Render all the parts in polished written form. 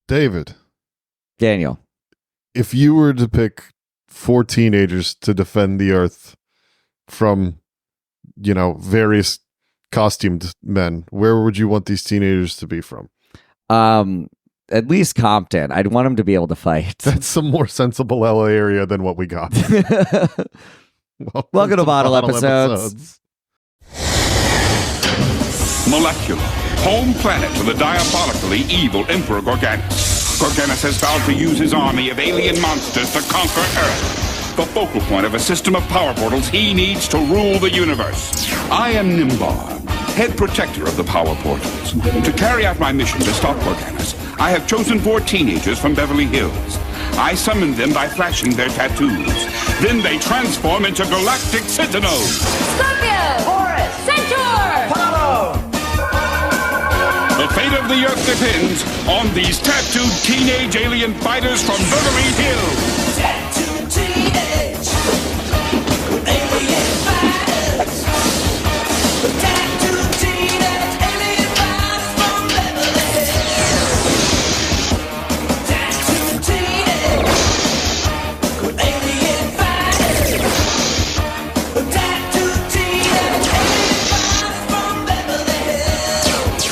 David. Daniel. If you were to pick 4 teenagers to defend the Earth from, various costumed men, where would you want these teenagers to be from? At least Compton. I'd want them to be able to fight. That's a more sensible LA area than what we got. Welcome to Bottle Episodes. Molecular, home planet to the diabolically evil Emperor Gorganus. Gorganus has vowed to use his army of alien monsters to conquer Earth, the focal point of a system of power portals he needs to rule the universe. I am Nimbar, head protector of the power portals. To carry out my mission to stop Gorganus, I have chosen 4 teenagers from Beverly Hills. I summoned them by flashing their tattoos. Then they transform into galactic sentinels. Scorpio! Horus! Centaur! Apollo! The fate of the Earth depends on these tattooed teenage alien fighters from Beverly Hills. Tattooed teenage alien fighters. Tattooed teenage alien fighters from Beverly Hills. Tattooed teenage alien fighters. Tattooed teenage alien fighters from Beverly Hills.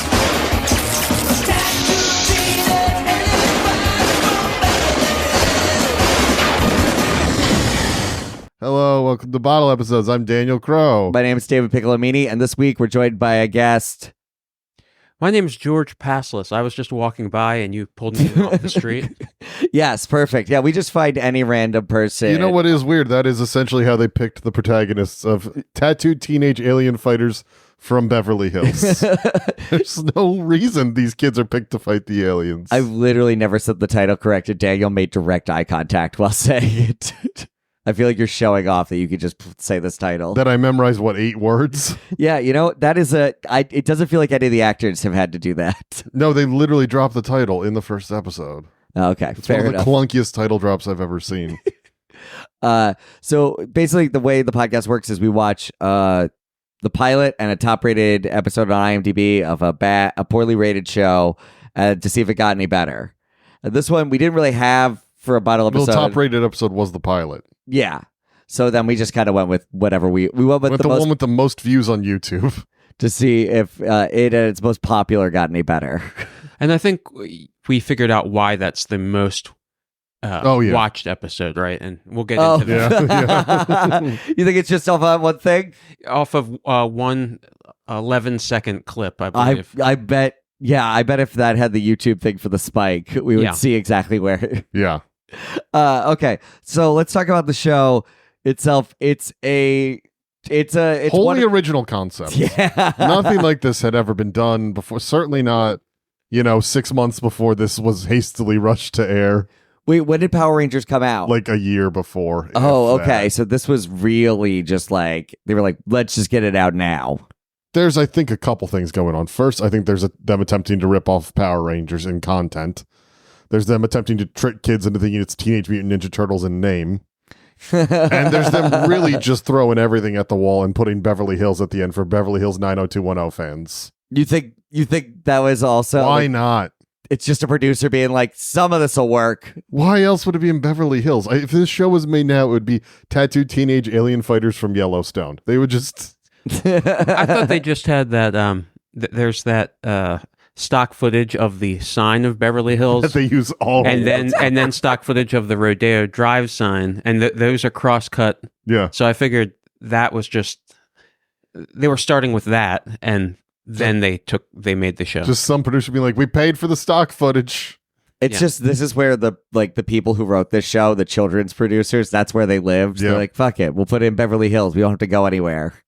Tattooed teenage alien fighters from Beverly Hills. Hello, welcome to Bottle Episodes. I'm Daniel Crow. My name is David Piccolomini, and this week we're joined by a guest. My name is George Pasles. I was just walking by and you pulled me off the street. Yes, perfect. Yeah, we just find any random person. You know what is weird? That is essentially how they picked the protagonists of tattooed teenage alien fighters from Beverly Hills. There's no reason these kids are picked to fight the aliens. I've literally never said the title correct, and Daniel made direct eye contact while saying it. I feel like you're showing off that you could just say this title. That I memorized, 8 words? Yeah, that is it doesn't feel like any of the actors have had to do that. No, they literally dropped the title in the first episode. Okay, It's fair one of enough. the clunkiest title drops I've ever seen. So basically the way the podcast works is we watch the pilot and a top-rated episode on IMDb of a poorly rated show to see if it got any better. This one we didn't really have for a bottle episode. The top-rated episode was the pilot. Yeah. So then we just kind of went with whatever we went with the one with the most views on YouTube. to see if it at its most popular got any better. And I think we figured out why that's the most watched episode, right? And we'll get into that. Yeah. You think it's just off on one thing? Off of one 11-second clip, I believe. I bet. Yeah, I bet if that had the YouTube thing for the spike, we would see exactly where. Yeah. Okay, so let's talk about the show itself. It's Wholly original concept. Yeah. Nothing like this had ever been done before. Certainly not, 6 months before this was hastily rushed to air. Wait, when did Power Rangers come out? Like a year before. Oh, okay. So this was really just like, they were like, let's just get it out now. There's, I think, a couple things going on. First, I think there's them attempting to rip off Power Rangers in content. There's them attempting to trick kids into thinking it's Teenage Mutant Ninja Turtles in name. And there's them really just throwing everything at the wall and putting Beverly Hills at the end for Beverly Hills 90210 fans. You think that was also Why not? It's just a producer being like, some of this will work. Why else would it be in Beverly Hills? If this show was made now, it would be tattooed teenage alien fighters from Yellowstone. They would just... I thought they just had that, there's that stock footage of the sign of Beverly Hills. That they use all and then stock footage of the Rodeo Drive sign, and those are cross-cut. Yeah. So I figured that was just... They were starting with that, and... Then they made the show. Just some producer being like, we paid for the stock footage. It's just, this is where the people who wrote this show, the children's producers, that's where they lived. Yeah. They're like, fuck it, we'll put it in Beverly Hills. We don't have to go anywhere.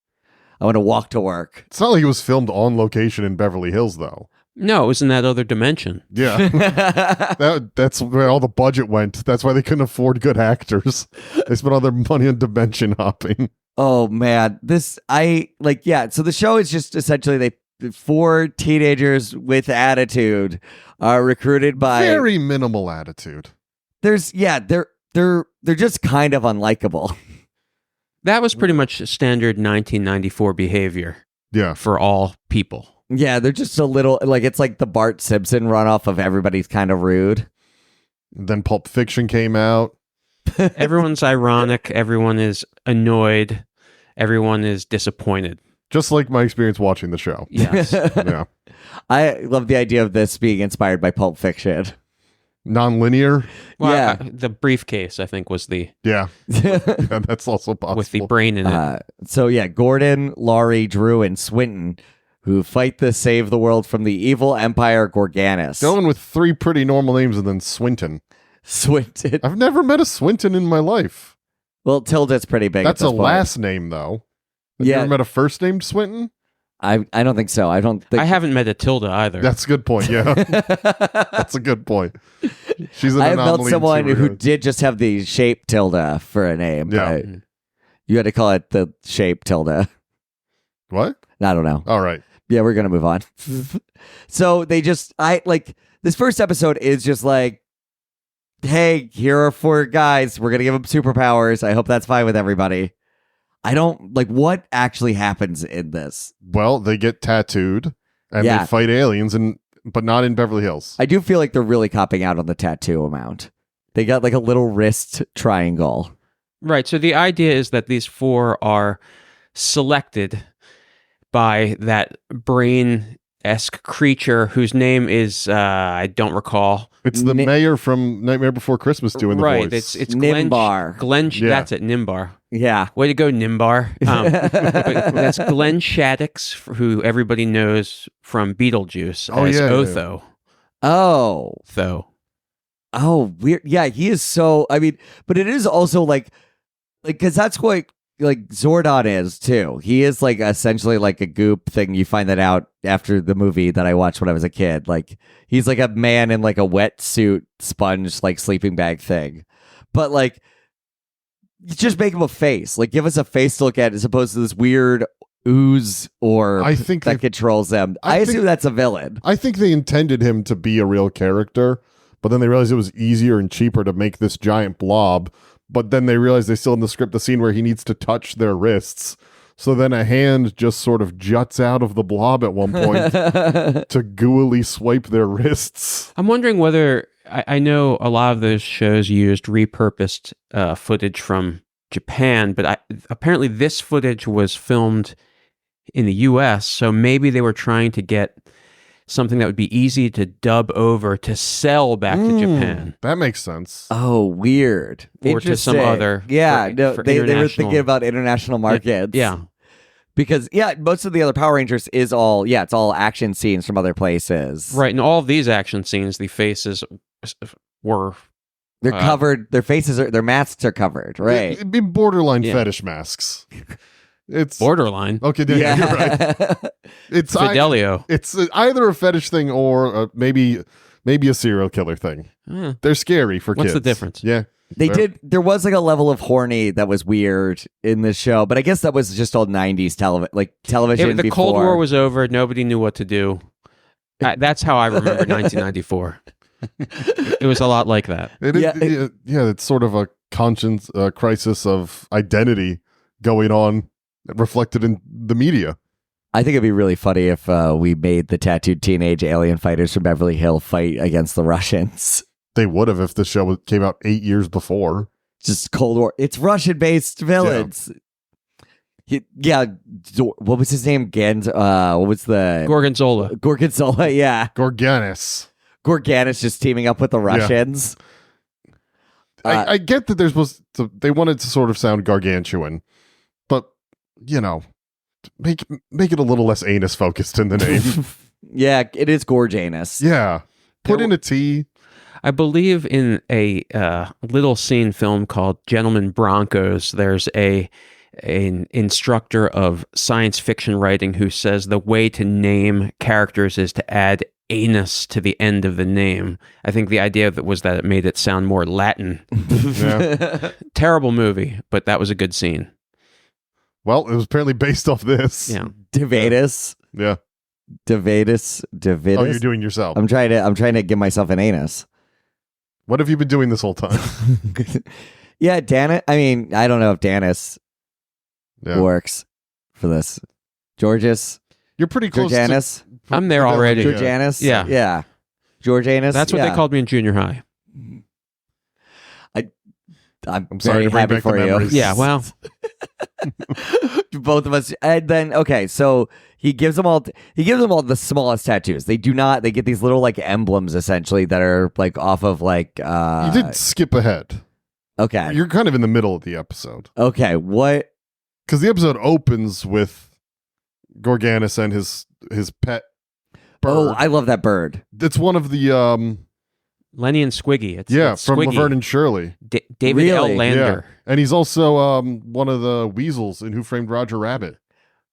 I want to walk to work. It's not like it was filmed on location in Beverly Hills, though. No, it was in that other dimension. Yeah. That's where all the budget went. That's why they couldn't afford good actors. They spent all their money on dimension hopping. Oh, man. So the show is just essentially 4 teenagers with attitude are recruited by very minimal attitude. They're just kind of unlikable. That was pretty much standard 1994 behavior. Yeah. For all people. Yeah, they're just a little like it's like the Bart Simpson runoff of everybody's kind of rude. Then Pulp Fiction came out. Everyone's ironic. Everyone is annoyed. Everyone is disappointed. Just like my experience watching the show. Yes. Yeah. I love the idea of this being inspired by Pulp Fiction. Non-linear. Well, Yeah. The briefcase, I think, was the Yeah. Yeah, that's also possible. with the brain in it. So yeah, Gordon, Laurie, Drew, and Swinton, who fight to save the world from the evil Empire Gorganis. Going with 3 pretty normal names and then Swinton. Swinton. I've never met a Swinton in my life. Well, Tilda's pretty big. That's at a this point. last name, though. Have Yeah. you ever met a first named Swinton? I don't think so. I don't think I haven't met a Tilda either. That's a good point. Yeah. That's a good point. She's an I have met anomaly in someone who superheroes. did just have the shape Tilda for a name. Yeah. But you had to call it the shape Tilda. What? I don't know. All right. Yeah, we're gonna move on. So they just this first episode is just like, hey, here are 4 guys. We're gonna give them superpowers. I hope that's fine with everybody. I don't like what actually happens in this. Well, they get tattooed and Yeah. they fight aliens, but not in Beverly Hills. I do feel like they're really copping out on the tattoo amount. They got like a little wrist triangle. Right. So the idea is that these 4 are selected by that brain-esque creature whose name is I don't recall. It's the mayor from Nightmare Before Christmas doing the Right. voice. It's Glenn. Nimbar. Glenn. Yeah. That's it. Nimbar. Yeah. Way to go, Nimbar. But that's Glenn Shaddix, who everybody knows from Beetlejuice Oh, as yeah, yeah. Otho. Oh, weird. Yeah, he is so. I mean, but it is also like because that's what like Zordon is too. He is like essentially like a goop thing. You find that out after the movie that I watched when I was a kid. Like he's like a man in like a wetsuit sponge like sleeping bag thing, but like just make him a face. Like give us a face to look at as opposed to this weird ooze or I think that controls them. I assume that's a villain. I think they intended him to be a real character, but then they realized it was easier and cheaper to make this giant blob. But then they realized they still in the script the scene where he needs to touch their wrists. So then a hand just sort of juts out of the blob at one point to gooily swipe their wrists. I'm wondering whether I know a lot of those shows used repurposed footage from Japan, but apparently this footage was filmed in the U.S., so maybe they were trying to get something that would be easy to dub over to sell back to Japan. That makes sense. Oh, weird. Or to some Interesting. other Yeah, for no, they were international- thinking about international markets. Yeah. Because most of the other Power Rangers is all it's all action scenes from other places. Right, in all of these action scenes, the faces were They're covered, their their masks are covered, right? It'd be borderline Yeah. fetish masks. It's borderline. Okay, yeah, you're right. It's Fidelio. It's either a fetish thing or maybe a serial killer thing. They're scary for kids. What's the difference? Yeah. There was like a level of horny that was weird in this show, but I guess that was just all 90s television. The before. Cold War was over. Nobody knew what to do. That's how I remember 1994. It was a lot like that. It's sort of a conscience crisis of identity going on, reflected in the media. I think it'd be really funny if we made the tattooed teenage alien fighters from Beverly Hill fight against the Russians. They would have if the show came out 8 years before. Just Cold War. It's Russian-based villains. Yeah. What was his name? What was the Gorgonzola? Gorgonzola. Yeah. Gorganis. Gorganis just teaming up with the Russians. Yeah. I get that they wanted to sort of sound gargantuan, but make it a little less anus focused in the name. Yeah, it is Gorganus. Yeah. Put in a T. I believe in a little scene film called Gentlemen Broncos, there's an instructor of science fiction writing who says the way to name characters is to add anus to the end of the name. I think the idea of it was that it made it sound more Latin. Terrible movie, but that was a good scene. Well, it was apparently based off this. Yeah. Devatus. Yeah. Devatus. Oh, you're doing yourself. I'm trying to give myself an anus. What have you been doing this whole time? Yeah, Danis. I mean, I don't know if Danis works for this. Georges. You're pretty close Georgianus. I'm there Fidelity, already. yeah. Georgianus. Yeah. Yeah. Georgianus. That's what they called me in junior high. I'm sorry very to bring happy back the for you. memories. Yeah, well, Both of us. And then okay, so he gives them all the smallest tattoos. They get these little like emblems essentially that are like off of like You did skip ahead. okay. You're kind of in the middle of the episode. Okay, what Because the episode opens with Gorganis and his pet bird. Oh, I love that bird. It's one of the Lenny and Squiggy. It's from Squiggy. Laverne and Shirley. David L. Really? Lander. Yeah. And he's also one of the weasels in Who Framed Roger Rabbit.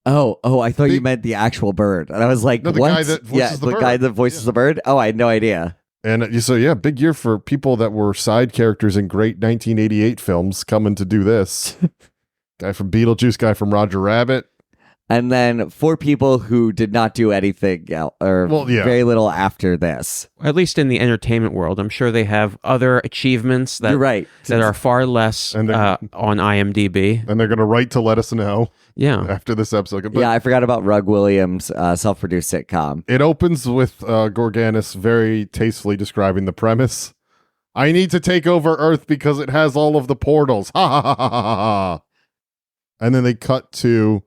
Oh, I thought you meant the actual bird. And I was like, No, the what? guy that voices the bird. guy that voices the bird? Oh, I had no idea. And so yeah, big year for people that were side characters in great 1988 films coming to do this. Guy from Beetlejuice, guy from Roger Rabbit. And then 4 people who did not do anything very little after this. At least in the entertainment world, I'm sure they have other achievements that You're right. that are far less And on IMDb. And they're going to write to let us know Yeah. after this episode. But Yeah, I forgot about Rug Williams' self-produced sitcom. it opens with Gorganis very tastefully describing the premise. I need to take over Earth because it has all of the portals. Ha ha ha ha ha ha. And then they cut to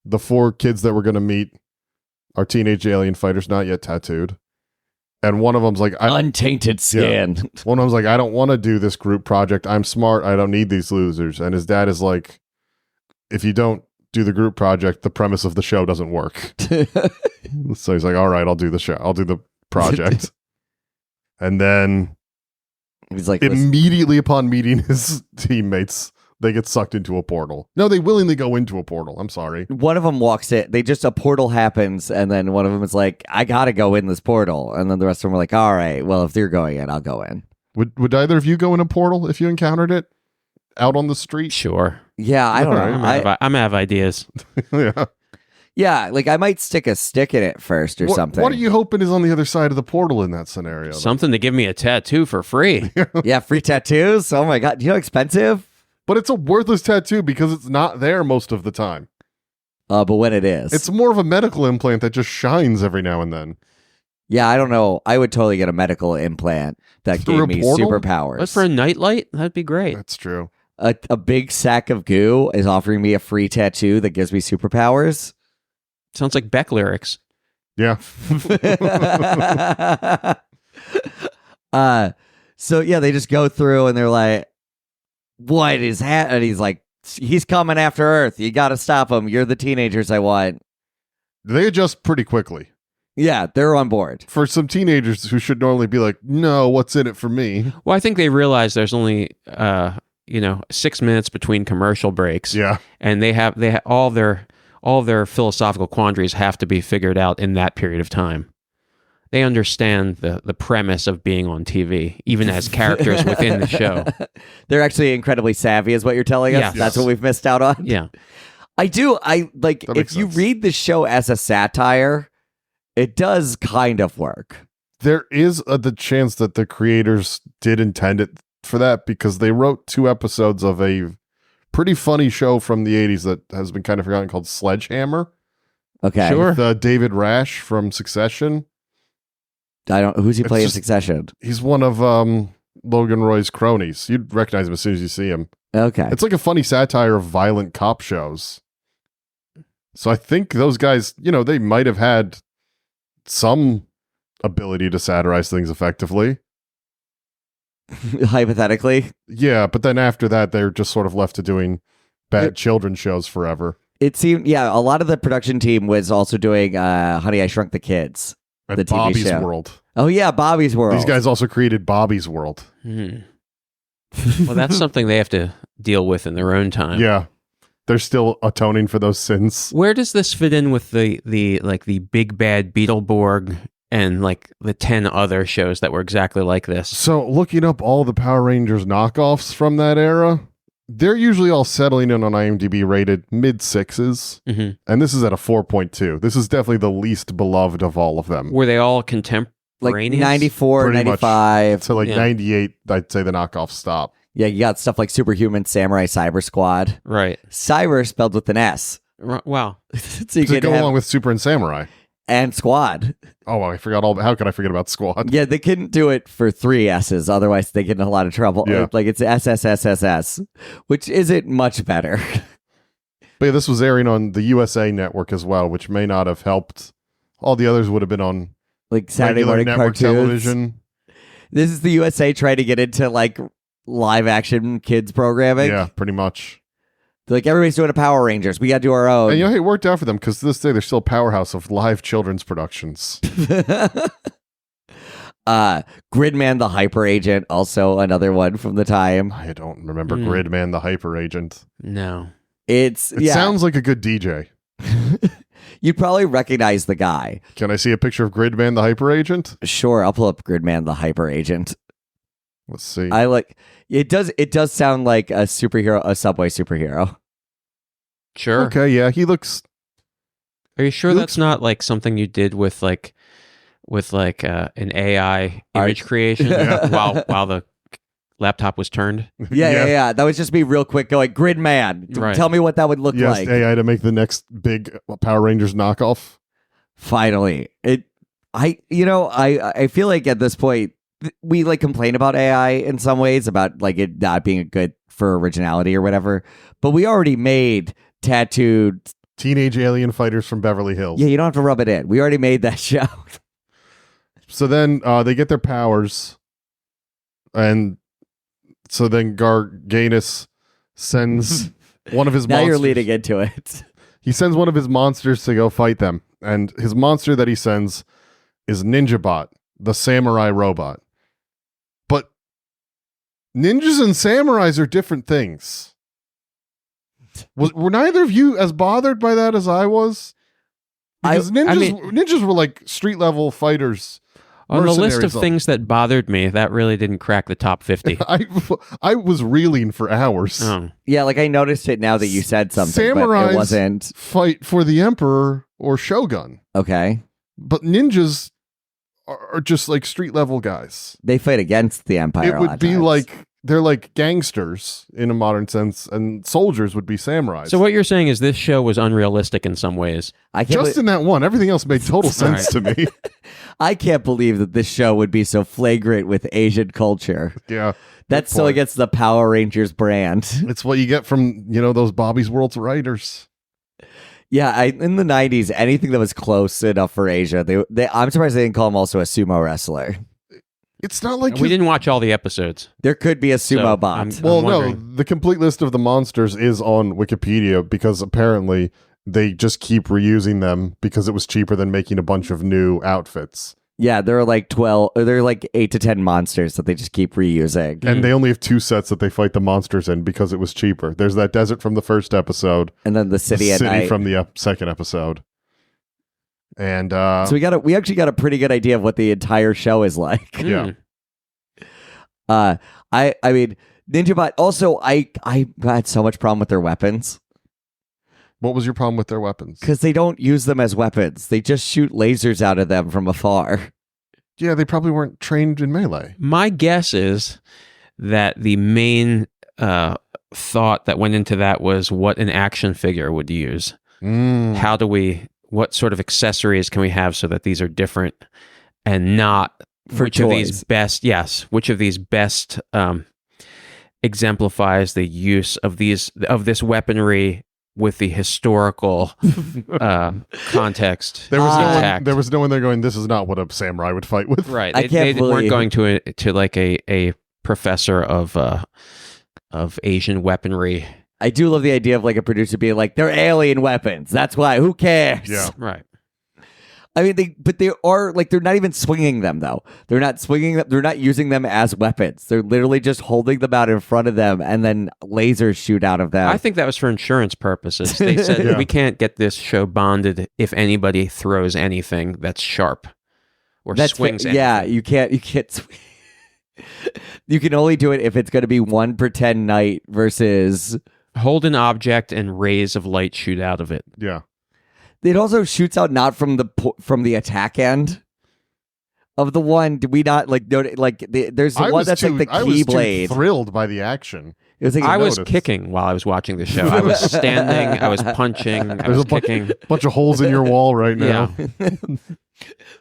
the 4 kids that we're going to meet are teenage alien fighters, not yet tattooed. And one of them's like, Untainted skin. one of them's like, I don't want to do this group project. I'm smart. I don't need these losers. And his dad is like, if you don't do the group project, the premise of the show doesn't work. So he's like, all right, I'll do the show. I'll do the project. And then He's like, listen, immediately upon meeting his teammates, they get sucked into a portal. No, they willingly go into a portal. I'm sorry. one of them walks in. A portal happens, and then one of them is like, I gotta go in this portal. And then the rest of them are like, all right, well, if you're going in, I'll go in. Would either of you go in a portal if you encountered it out on the street? Sure. Yeah, I don't know. I'm out of ideas. Yeah. Yeah, like I might stick a stick in it first or something. What are you hoping is on the other side of the portal in that scenario? Something to give me a tattoo for free. Yeah, free tattoos. Oh my god, do you know how expensive? But it's a worthless tattoo because it's not there most of the time. But when it is, It's more of a medical implant that just shines every now and then. yeah, I don't know. I would totally get a medical implant that Through gave a me portal? superpowers. But for a nightlight, that'd be great. That's true. A big sack of goo is offering me a free tattoo that gives me superpowers. Sounds like Beck lyrics. Yeah. So yeah, they just go through and they're like, what is happening? And he's like, he's coming after Earth. You got to stop him. You're the teenagers I want. They adjust pretty quickly. Yeah, they're on board. For some teenagers who should normally be like, no, what's in it for me? Well, I think they realize there's only 6 minutes between commercial breaks. Yeah. And they have all their philosophical quandaries have to be figured out in that period of time. They understand the premise of being on TV, even as characters within the show. They're actually incredibly savvy, is what you're telling us. Yes. That's what we've missed out on. Yeah. I like That if makes you sense. read the show as a satire, it does kind of work. There is the chance that the creators did intend it for that because they wrote 2 episodes of a pretty funny show from the 80s that has been kind of forgotten called Sledgehammer. Okay. Sure. With David Rash from Succession. Who's he It's playing in just- Succession? He's one of Logan Roy's cronies. You'd recognize him as soon as you see him. Okay. It's like a funny satire of violent cop shows. So I think those guys, they might have had some ability to satirize things effectively. Hypothetically. Yeah, but then after that, they're just sort of left to doing bad children's shows forever. It seemed, a lot of the production team was also doing Honey, I Shrunk the Kids. At The TV Bobby's show. World. Oh, yeah, Bobby's World. These guys also created Bobby's World. Hmm. Well, that's something they have to deal with in their own time. Yeah. They're still atoning for those sins. Where does this fit in with the big bad Beetleborg and like the 10 other shows that were exactly like this? So looking up all the Power Rangers knockoffs from that era, they're usually all settling in on IMDb rated mid-6s. Hmm. And this is at a 4.2. This is definitely the least beloved of all of them. Were they all like contemporaneous? 94, Pretty much. 95. So like Yeah. 98, I'd say the knockoffs stop. Yeah, you got stuff like Superhuman Samurai Cyber Squad. Right. Cyber spelled with an S. Wow. So you To can go have along with Super and Samurai. and Squad. Oh, I forgot all. How could I forget about Squad? Yeah, they couldn't do it for 3 S's, otherwise they get in a lot of trouble. Yeah. Like it's SSSSS, which isn't much better. But yeah, this was airing on the USA Network as well, which may not have helped. All the others would have been on Like Saturday regular morning network cartoons. television. This is the USA trying to get into like live action kids programming. Yeah, pretty much. Like everybody's doing a Power Rangers. We got to do our own. And you know, it worked out for them because to this day they're still a powerhouse of live children's productions. Gridman the Hyper Agent, also another one from the time. I don't remember Gridman the Hyper Agent. No. It sounds like a good DJ. You'd probably recognize the guy. Can I see a picture of Gridman the Hyper Agent? Sure, I'll pull up Gridman the Hyper Agent. Let's see. I like it. Does sound like a superhero, a Subway superhero. Sure. Okay, yeah, he looks. Are you sure He that's not like something you did with an AI image creation while the laptop was turned? Yeah. That would just be real quick going, Gridman. Right. Tell me what that would look Yes, like. AI to make the next big Power Rangers knockoff. Finally. I feel like at this point, we like complain about AI in some ways about like it not being good for originality or whatever, but we already made tattooed. Teenage alien fighters from Beverly Hills. Yeah, you don't have to rub it in. We already made that show. So then they get their powers, and so then Garganus sends one of his Now monsters. you're leading into it. He sends one of his monsters to go fight them, and his monster that he sends is Ninjabot, the samurai robot. But ninjas and samurais are different things. Were neither of you as bothered by that as I was? Because ninjas were like street level fighters. On the list of mercenaries. things that bothered me, that really didn't crack the top 50. I was reeling for hours. Oh. Yeah, like I noticed it now that you said something, Samurais but it wasn't. fight for the emperor or shogun, Okay. but ninjas are just like street level guys. They fight against the Empire. It a lot would of be times. like they're like gangsters in a modern sense, and soldiers would be samurais. So what you're saying is this show was unrealistic in some ways. I can't. just in that one, everything else made total sense to me. I can't believe that this show would be so flagrant with Asian culture. Yeah, That's good so point. against the Power Rangers brand. It's what you get from those Bobby's World's writers. Yeah, in the 90s, anything that was close enough for Asia, they I'm surprised they didn't call him also a sumo wrestler. It's not like We didn't watch all the episodes. There could be a sumo So, bot. I'm Well, no, wondering. the complete list of the monsters is on Wikipedia because apparently they just keep reusing them because it was cheaper than making a bunch of new outfits. Yeah, there are like 12, or there are like 8 to 10 monsters that they just keep reusing. And they only have 2 sets that they fight the monsters in because it was cheaper. There's that desert from the first episode, And then the city the at night. from the second episode. And So we actually got a pretty good idea of what the entire show is like. yeah. I mean, Ninjabot. Also, I had so much problem with their weapons What was your problem with their weapons? because they don't use them as weapons. They just shoot lasers out of them from afar. Yeah, they probably weren't trained in melee. My guess is that the main thought that went into that was what an action figure would use. How do what sort of accessories can we have so that these are different and not For which of toys. these best exemplifies the use of this weaponry with the historical context. There was no one, intact. there was no one there going, this is not what a samurai would fight with. Right. I They, can't they weren't believe- going to like a professor of Asian weaponry. I do love the idea of like a producer being like, they're alien weapons. That's why. Who cares? Yeah. Right. I mean, they are like, they're not even swinging them though. They're not swinging them. They're not using them as weapons. They're literally just holding them out in front of them and then lasers shoot out of them. I think that was for insurance purposes. They said Yeah. we can't get this show bonded if anybody throws anything that's sharp or swings anything. yeah, you can't swing. You can only do it if it's going to be one pretend night versus. Hold an object and rays of light shoot out of it. Yeah. It also shoots out not from the attack end of the one. Did we not like note like there's the one that's like the I was too keyblade. thrilled by the action. It was like I was noticed. kicking while I was watching the show. I was standing, I was punching, I was kicking. Bunch of holes in your wall right now. Yeah.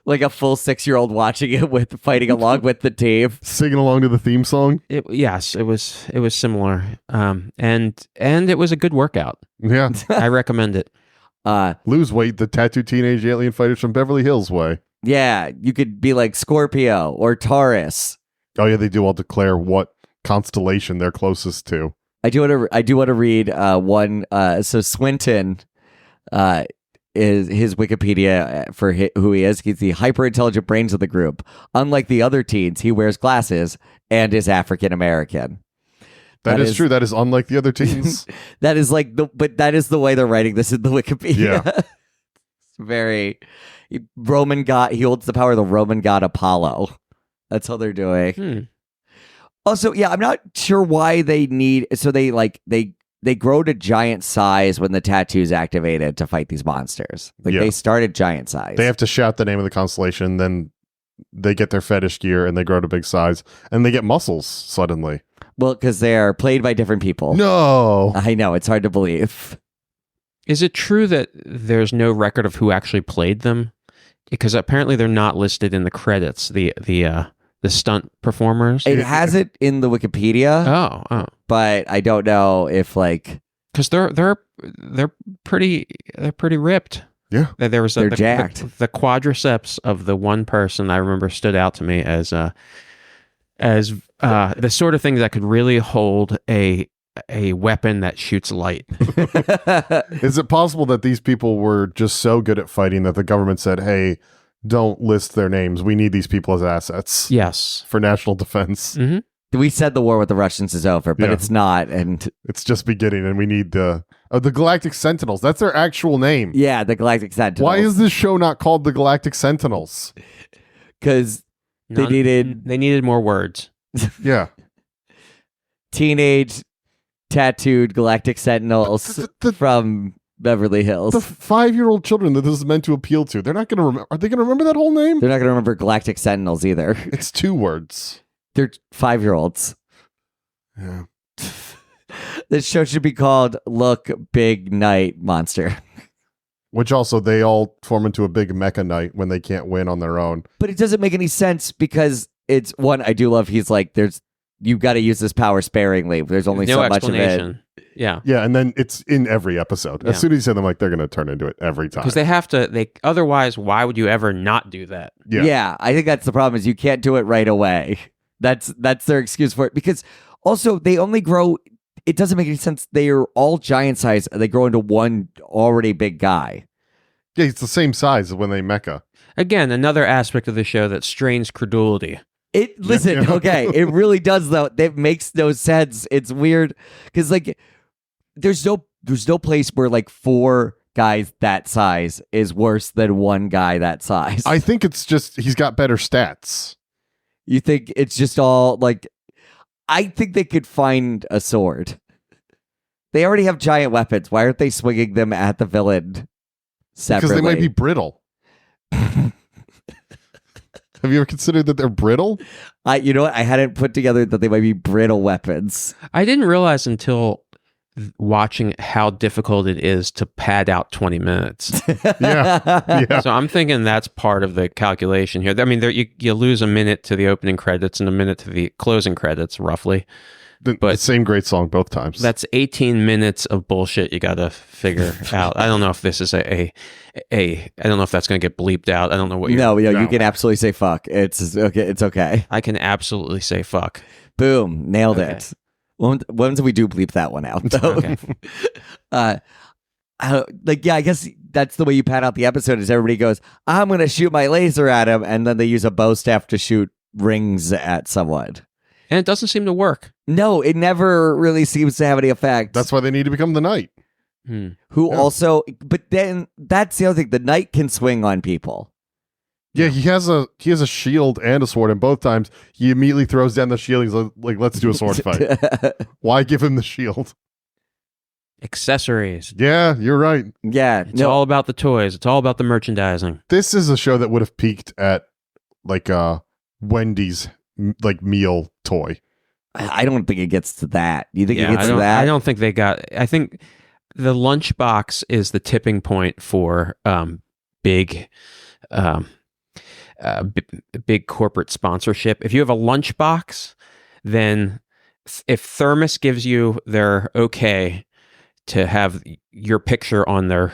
like a full 6-year-old watching it with fighting along with the team. Singing along to the theme song. Yes, it was similar. And it was a good workout. Yeah. I recommend it. Lose weight the tattooed teenage alien fighters from Beverly Hills way. Yeah, you could be like Scorpio or Taurus. Oh yeah, they do all declare what constellation they're closest to. I do want to read one. So Swinton is his Wikipedia for who he is. He's the hyper intelligent brains of the group. Unlike the other teens, he wears glasses and is African American. That is true. That is unlike the other teens. That is but that is the way they're writing this in the Wikipedia. Yeah. It's very Roman god. He holds the power of the Roman god Apollo. That's how they're doing. Also, yeah, I'm not sure why they need. So they grow to giant size when the tattoo's activated to fight these monsters. Like they start at giant size. They have to shout the name of the constellation, then they get their fetish gear and they grow to big size, and they get muscles suddenly. Well, because they are played by different people. No, I know, it's hard to believe. Is it true that there's no record of who actually played them? Because apparently they're not listed in the credits. The stunt performers. It has it in the Wikipedia. Oh, But I don't know if because they're pretty ripped. Yeah, There was they're jacked. The quadriceps of the one person I remember stood out to me as the sort of thing that could really hold a weapon that shoots light. Is it possible that these people were just so good at fighting that the government said, "Hey, don't list their names. We need these people as assets." Yes, for national defense. Mm-hmm. We said the war with the Russians is over, but it's not, and it's just beginning. And we need the Galactic Sentinels. That's their actual name. Yeah, the Galactic Sentinels. Why is this show not called the Galactic Sentinels? Because they needed more words. Yeah, teenage tattooed Galactic Sentinels from Beverly Hills. the 5-year-old children that this is meant to appeal to. They're not going to remember. Are they going to remember that whole name? They're not going to remember Galactic Sentinels either. It's 2 words. They're 5-year-olds. Yeah. This show should be called Look Big Night Monster. Which also they all form into a big mecha knight when they can't win on their own. But it doesn't make any sense because it's one I do love. He's like, you got to use this power sparingly. There's only no so much of it. explanation. Yeah. Yeah, and then it's in every episode. As soon as you say them, like they're going to turn into it every time. Because they have to. Otherwise, why would you ever not do that? Yeah, I think that's the problem. Is you can't do it right away. That's their excuse for it. Because also they only grow. It doesn't make any sense. They are all giant size. They grow into one already big guy. Yeah, it's the same size as when they mecha. Again, another aspect of the show that strains credulity. Listen, okay, it really does though. It makes no sense. It's weird because there's no place where 4 guys that size is worse than one guy that size. I think it's just he's got better stats. You think it's just all I think they could find a sword. They already have giant weapons. Why aren't they swinging them at the villain separately? Because they might be brittle. Have you ever considered that they're brittle? You know what? I hadn't put together that they might be brittle weapons. I didn't realize until watching how difficult it is to pad out 20 minutes. Yeah. So I'm thinking that's part of the calculation here. I mean, you lose a minute to the opening credits and a minute to the closing credits, roughly. But same great song both times. That's 18 minutes of bullshit you got to figure out. I don't know if this is I don't know if that's going to get bleeped out. I don't know what you're... No, you can absolutely say fuck. It's okay. It's okay. I can absolutely say fuck. Boom. Nailed it. When do we do bleep that one out, though? Okay. I guess that's the way you pad out the episode is everybody goes, I'm going to shoot my laser at him, and then they use a bow staff to shoot rings at someone. And it doesn't seem to work. No, it never really seems to have any effect. That's why they need to become the knight. Also, but then that's the other thing. The knight can swing on people. Yeah, he has a shield and a sword, and both times he immediately throws down the shield. He's like, "Let's do a sword fight." Why give him the shield? Accessories. Yeah, you're right. Yeah, It's all about the toys. It's all about the merchandising. This is a show that would have peaked at Wendy's meal toy. I don't think it gets to that. You think it gets to I that? don't think they got. I think the lunchbox is the tipping point for big, big corporate sponsorship. If you have a lunchbox, then if Thermos gives you their okay to have your picture on their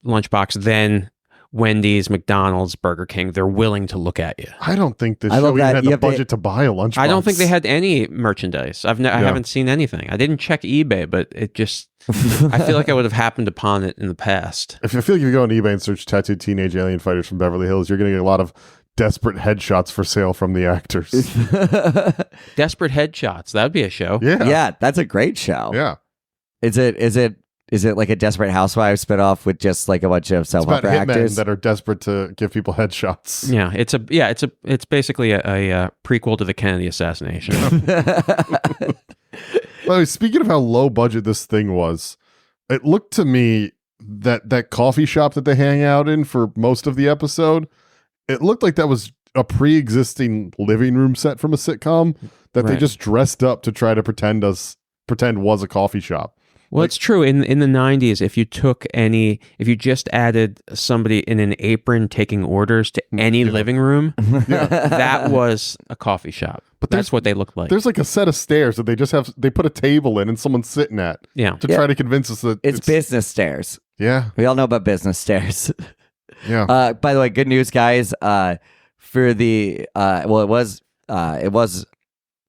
lunchbox, then Wendy's, McDonald's, Burger King, they're willing to look at you. I don't think this I show love even that. had You the have to- budget to buy a lunchbox. I don't think they had any merchandise. I haven't seen anything. I didn't check eBay, but it just I feel like I would have happened upon it in the past. I feel like if you go on eBay and search tattooed teenage alien fighters from Beverly Hills, you're going to get a lot of desperate headshots for sale from the actors. Desperate Headshots. That would be a show. Yeah. Yeah, that's a great show. Yeah. Is it like a Desperate Housewives spinoff with just like a bunch of It's about soap opera hitmen actors? that are desperate to give people headshots. Yeah, it's basically a prequel to the Kennedy assassination. By the way, speaking of how low budget this thing was, it looked to me that coffee shop that they hang out in for most of the episode, it looked like that was a pre-existing living room set from a sitcom that they Right. just dressed up to try to pretend was a coffee shop. Well, it's true. In the 90s, if you just added somebody in an apron taking orders to any living room, that was a coffee shop. But That's what they look like. There's like a set of stairs that they put a table in and someone's sitting at Yeah. to try to convince us that It's business stairs. Yeah. We all know about business stairs. Yeah. By the way, good news, guys. For the it was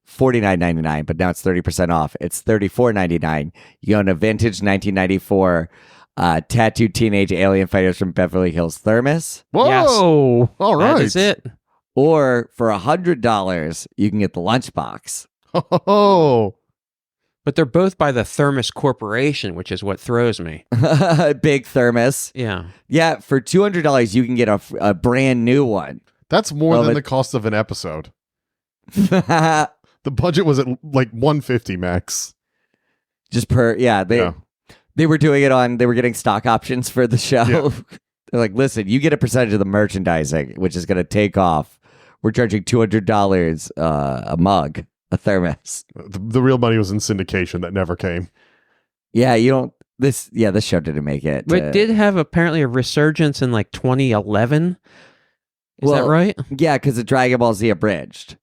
$49.99, but now it's 30% off. It's $34.99. You own a vintage 1994 tattooed teenage alien fighters from Beverly Hills thermos, Whoa. Yes. All right. That is it. or for $100, you can get the lunchbox. Oh. But they're both by the Thermos Corporation, which is what throws me. Big thermos. Yeah. Yeah, for $200, you can get a brand new one. That's more Oh, than but- the cost of an episode. The budget was at like $150 max. Just per, they were doing it on, they were getting stock options for the show. Yeah. They're like, listen, you get a percentage of the merchandising, which is going to take off. We're charging $200 a mug, a thermos. The real money was in syndication that never came. Yeah, this show didn't make it. But it did have apparently a resurgence in like 2011. Is that Well, right? Yeah, because of Dragon Ball Z Abridged.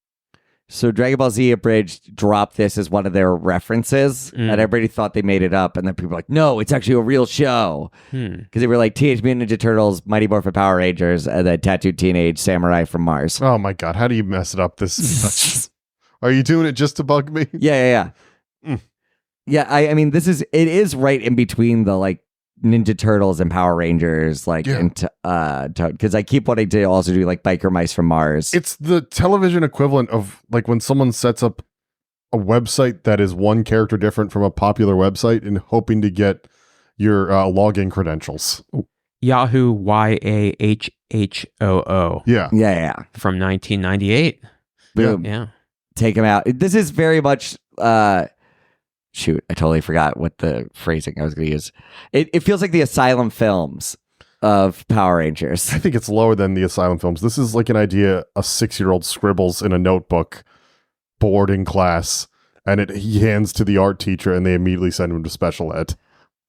So Dragon Ball Z Abridged dropped this as one of their references, and everybody thought they made it up, and then people were like, no, it's actually a real show. Because they were like Teenage Mutant Ninja Turtles, Mighty Morphin Power Rangers, and then Tattooed Teenage Samurai from Mars. Oh my God. How do you mess it up this much? Are you doing it just to bug me? Yeah. Yeah, I mean, it is right in between the like Ninja Turtles and Power Rangers, like, Yeah. because I keep wanting to also do like Biker Mice from Mars. It's the television equivalent of like when someone sets up a website that is one character different from a popular website and hoping to get your login credentials. Yahoo YAHHOO Yeah. yeah. from 1998. Boom. Yeah. Take him out. This is very much shoot, I totally forgot what the phrasing I was going to use. It feels like the Asylum films of Power Rangers. I think it's lower than the Asylum films. This is like an idea a 6-year-old scribbles in a notebook bored in class, and he hands to the art teacher, and they immediately send him to special ed.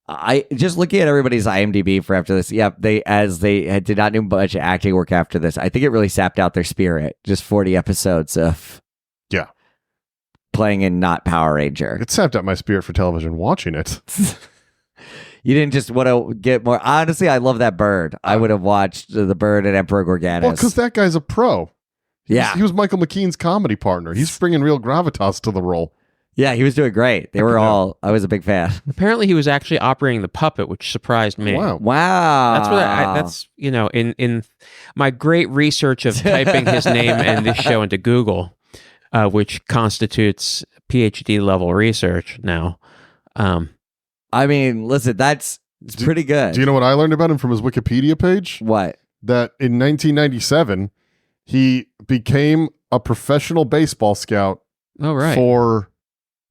I just looking at everybody's IMDb for after this. Yeah, they did not do much acting work after this. I think it really sapped out their spirit. Just 40 episodes of Yeah. playing in not Power Ranger. It sapped out my spirit for television watching it. You didn't just want to get more. Honestly, I love that bird. I would have watched the bird and Emperor Gorganis. Well, because that guy's a pro. Yeah. He was Michael McKean's comedy partner. He's bringing real gravitas to the role. Yeah, he was doing great. They were all. I was a big fan. Apparently, he was actually operating the puppet, which surprised me. Wow. Wow. That's what that's in my great research of typing his name and this show into Google, which constitutes PhD level research now. I mean, listen, it's pretty good. Do you know what I learned about him from his Wikipedia page? What? That in 1997, he became a professional baseball scout Oh right. for,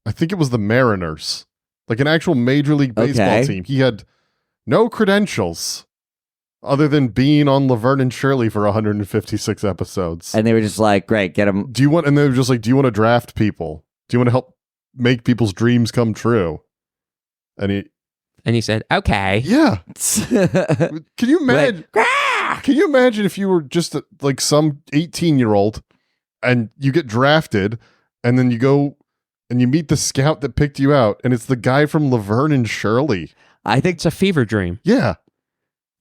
I think it was the Mariners, like an actual Major League Baseball Okay. team. He had no credentials other than being on Laverne and Shirley for 156 episodes. And they were just like, great, get him. And they were just like, do you want to draft people? Do you want to help make people's dreams come true? And he said, okay. yeah. Can you imagine? Can you imagine if you were just like some 18-year-old and you get drafted and then you go and you meet the scout that picked you out and it's the guy from Laverne and Shirley? I think It's a fever dream. Yeah.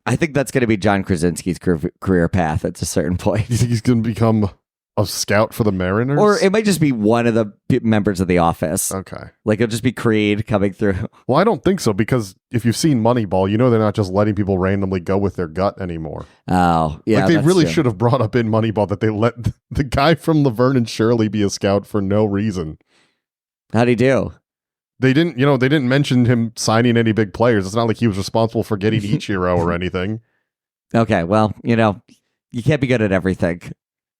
I think that's going to be John Krasinski's career path at a certain point. You think he's going to become a scout for the Mariners? Or it might just be one of the members of the office. Okay. Like it'll just be Creed coming through. Well, I don't think so, because if you've seen Moneyball, you know they're not just letting people randomly go with their gut anymore. Oh, yeah. Like they that's really true. should have brought up in Moneyball that they let the guy from Laverne and Shirley be a scout for no reason. How'd he do? They didn't mention him signing any big players. It's not like he was responsible for getting Ichiro or anything. Okay, well, you can't be good at everything.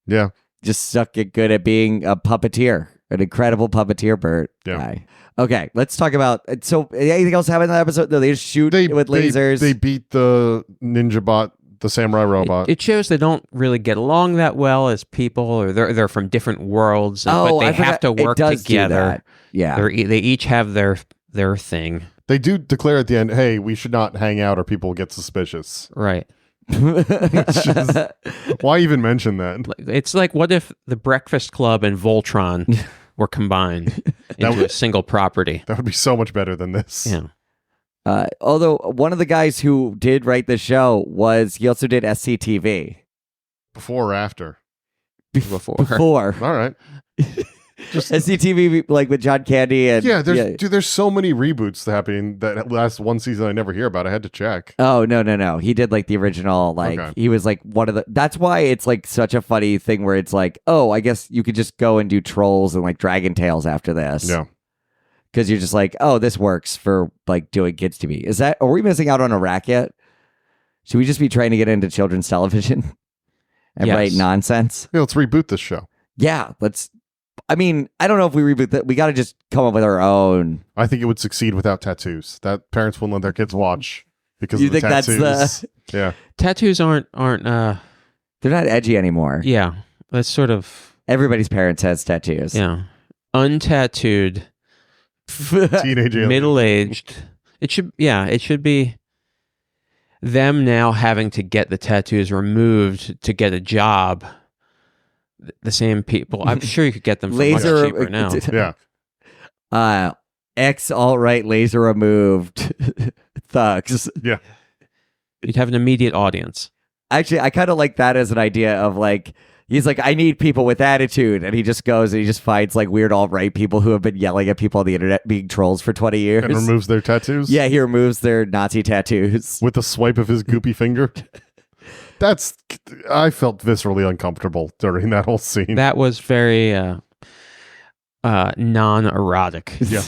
Yeah. Just suck it good at being a puppeteer, an incredible puppeteer bird guy. Okay, let's talk about. So, anything else happen in that episode? No, they just shoot with lasers. They beat the ninja bot, the samurai robot. It shows they don't really get along that well as people, or they're from different worlds, but they have to work together. Yeah, they each have their thing. They do declare at the end, "Hey, we should not hang out, or people get suspicious." Right. Why even mention that? It's like, what if the Breakfast Club and Voltron were combined into a single property? That would be so much better than this. Yeah. Although one of the guys who did write the show he also did SCTV. Before or after? Before. All right. Just SCTV, like with John Candy and there's so many reboots happening that last one season I never hear about. I had to check. Oh no. He did like the original, He was like one of the. That's why it's like such a funny thing where it's like, oh, I guess you could just go and do Trolls and like Dragon Tales after this. Yeah. Because you're just like, oh, this works for like doing kids TV. Are we missing out on a racket? Should we just be trying to get into children's television and write nonsense? Yeah, let's reboot this show. Yeah, let's. I mean, I don't know if we reboot that. We got to just come up with our own. I think it would succeed without tattoos. That parents wouldn't let their kids watch because You of the think that's tattoos. Yeah. Tattoos aren't. They're not edgy anymore. Yeah, that's sort of. Everybody's parents has tattoos. Yeah, untattooed, Teenage alien. middle-aged. It should be them now having to get the tattoos removed to get a job. The same people. I'm sure you could get them for much cheaper now. Yeah. Ex alt-right laser removed thugs. Yeah. You'd have an immediate audience. Actually, I kind of like that as an idea of like, he's like, I need people with attitude. And he just goes and he just finds like weird alt-right people who have been yelling at people on the internet being trolls for 20 years. And removes their tattoos? Yeah, he removes their Nazi tattoos. With a swipe of his goopy finger? I felt viscerally uncomfortable during that whole scene. That was very non-erotic. Yeah.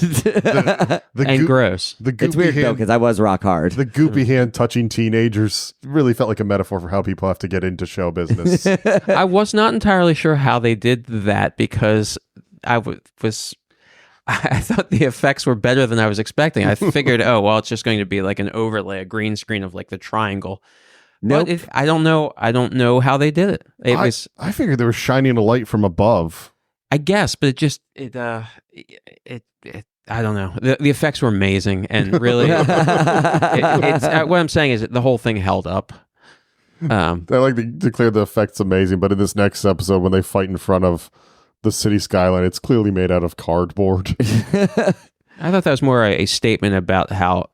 And gross. The goopy It's weird though, because I was rock hard. The goopy hand touching teenagers really felt like a metaphor for how people have to get into show business. I was not entirely sure how they did that because I thought the effects were better than I was expecting. I figured, it's just going to be like an overlay, a green screen of like the triangle. Nope. But I don't know how they did it. I figured they were shining a light from above. I guess, but it I don't know. The effects were amazing, and really, what I'm saying is that the whole thing held up. I like to declare the effects amazing, but in this next episode, when they fight in front of the city skyline, it's clearly made out of cardboard. I thought that was more a statement about how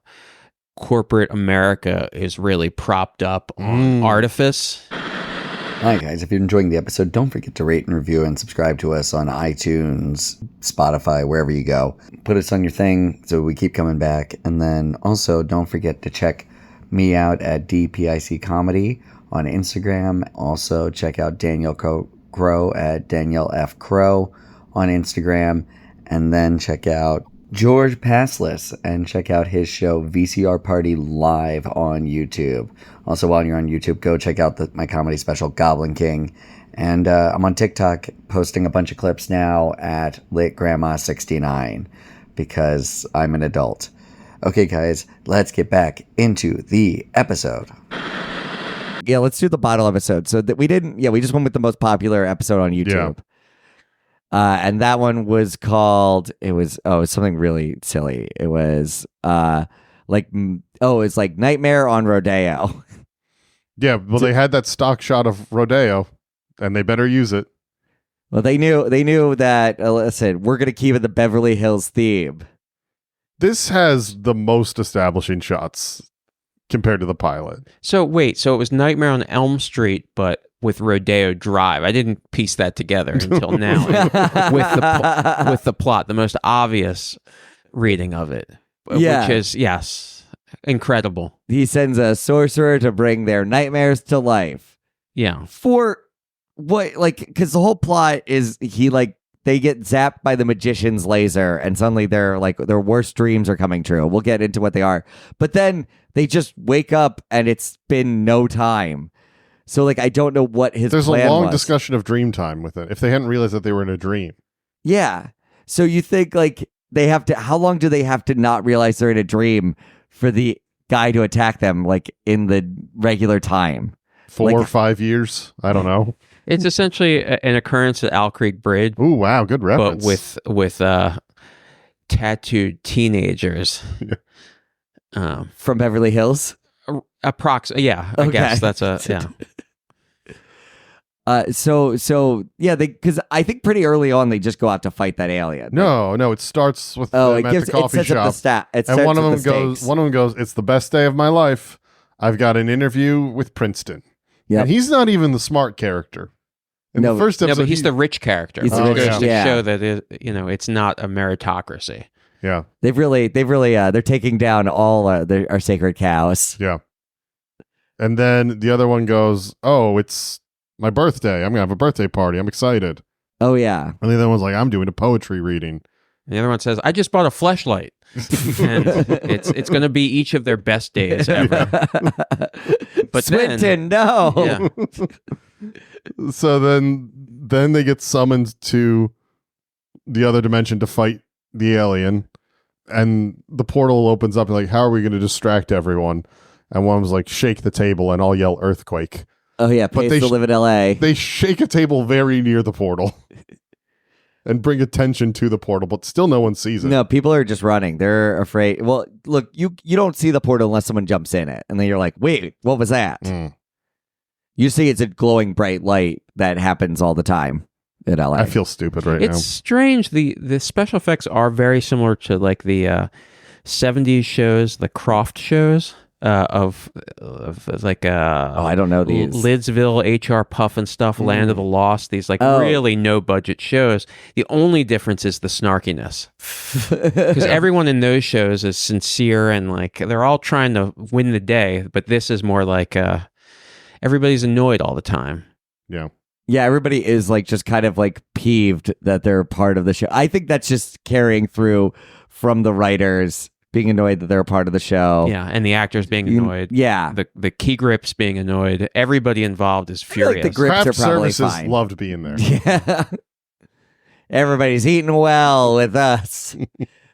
corporate America is really propped up on artifice. Hi guys, if you're enjoying the episode, don't forget to rate and review and subscribe to us on iTunes, Spotify, wherever you go. Put us on your thing so we keep coming back. And then also don't forget to check me out at DPIC Comedy on Instagram. Also check out Daniel Crow at Danielle F. Crow on Instagram. And then check out George Pasles and check out his show VCR Party Live on YouTube. Also, while you're on YouTube, go check out my comedy special Goblin King. And I'm on TikTok posting a bunch of clips now at LateGrandma69 because I'm an adult. Okay, guys, let's get back into the episode. Yeah, let's do the bottle episode. So that we didn't. Yeah, we just went with the most popular episode on YouTube. And that one was called. It was something really silly. It was it's like Nightmare on Rodeo. Yeah, well, they had that stock shot of Rodeo, and they better use it. Well, they knew that. Listen, we're gonna keep it the Beverly Hills theme. This has the most establishing shots compared to the pilot. So wait, so it was Nightmare on Elm Street, but with Rodeo Drive. I didn't piece that together until now with the plot, the most obvious reading of it, Yeah. which is incredible. He sends a sorcerer to bring their nightmares to life. Yeah, For what? Like, because the whole plot is they get zapped by the magician's laser, and suddenly their worst dreams are coming true. We'll get into what they are, but then they just wake up, and it's been no time. So, I don't know what his There's plan a long was. discussion of dream time with it. If they hadn't realized that they were in a dream. Yeah. So you think they have to? How long do they have to not realize they're in a dream for the guy to attack them in the regular time? 4 or 5 years. I don't know. it's essentially an occurrence at Owl Creek Bridge, Ooh, wow. Good reference. but with tattooed teenagers. From Beverly Hills. Yeah, I Okay. guess that's yeah. Because I think pretty early on they just go out to fight that alien. No, it starts with Oh, them it at the coffee sets up the shop. It And starts one of with them the goes, stakes. it's the best day of my life. I've got an interview with Princeton. Yep. And he's not even the smart character. In No, the first Yeah, episode, but he's the rich character. He's the It rich- goes to yeah. show that it's not a meritocracy. Yeah, They've really they're taking down all our sacred cows. yeah. And then the other one goes, oh, it's my birthday. I'm going to have a birthday party. I'm excited. Oh yeah. And the other one's like, I'm doing a poetry reading. And the other one says, "I just bought a fleshlight," and it's going to be each of their best days ever. But Swinton, no. Yeah, So then they get summoned to the other dimension to fight the alien, and the portal opens up. And like, how are we going to distract everyone? And one was like, shake the table, and I'll yell earthquake. Oh yeah, But pays they to live in L.A. They shake a table very near the portal and bring attention to the portal, but still no one sees it. No, people are just running. They're afraid. Well, look, you don't see the portal unless someone jumps in it, and then you're like, wait, what was that? Mm. You see, it's a glowing bright light that happens all the time in LA. I feel stupid right it's strange. The special effects are very similar to like the 70s shows, the Croft shows. Of like I don't know these. Lidsville, HR Puff and stuff, Land of the Lost, these like Oh. really no budget shows. The only difference is the snarkiness, because everyone in those shows is sincere and like they're all trying to win the day, but this is more like everybody's annoyed all the time. Yeah. Yeah, everybody is like just kind of like peeved that they're part of the show. I think that's just carrying through from the writers being annoyed that they're a part of the show. Yeah, and the actors being annoyed. Yeah. The key grips being annoyed. Everybody involved is feel like furious. the grips Craft are probably services fine. loved being there. Yeah. Everybody's eating well with us.